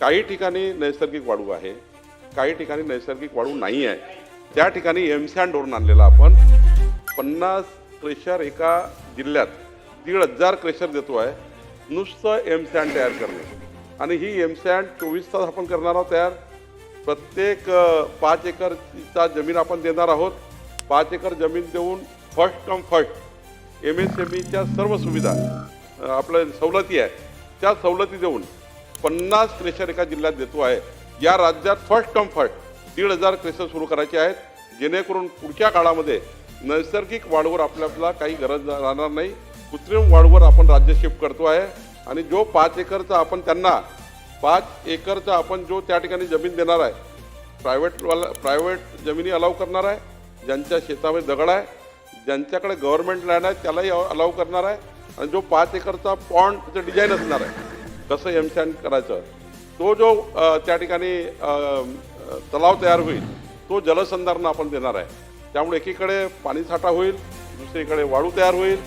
काही ठिकाणी नैसर्गिक वाळू आहे, काही ठिकाणी नैसर्गिक वाळू नाही आहे. त्या ठिकाणी एमसँड वरून आणलेला आपण 50 क्रेशर एका जिल्ह्यात 1,500 क्रेशर देतो आहे नुसतं एमसँड तयार करणे. आणि ही एमसँड 24 तास आपण करणार आहोत तयार. प्रत्येक 5 एकरचा जमीन आपण देणार आहोत. 5 एकर जमीन देऊन फर्स्ट कम फर्स्ट MSMEच्या सर्व सुविधा आपल्या सवलती आहे त्या सवलती देऊन 50 क्रेशर एका जिल्ह्यात देतो आहे. या राज्यात फर्स्ट कम फर्स्ट 1,500 क्रेशर सुरू करायचे आहेत, जेणेकरून पुढच्या काळामध्ये नैसर्गिक वाढीवर आपल्याला काही गरज राहणार नाही. कृत्रिम वाढीवर आपण राज्य शिफ्ट करतो आहे. आणि जो 5 एकरचा आपण त्यांना 5 एकरचा आपण जो त्या ठिकाणी जमीन देणार आहे, प्रायव्हेट जमिनी अलाव करणार आहे. ज्यांच्या शेतामध्ये दगड आहे, ज्यांच्याकडे गव्हर्नमेंट लँड आहे त्यालाही अलाव करणार आहे. आणि जो 5 एकरचा पॉन्डचं डिझाईन असणार आहे कसं एमसँड करायचं, तो जो त्या ठिकाणी तलाव तयार होईल तो जलसंधारण आपण देणार आहे. त्यामुळे एकीकडे पाणीसाठा होईल, दुसरीकडे वाळू तयार होईल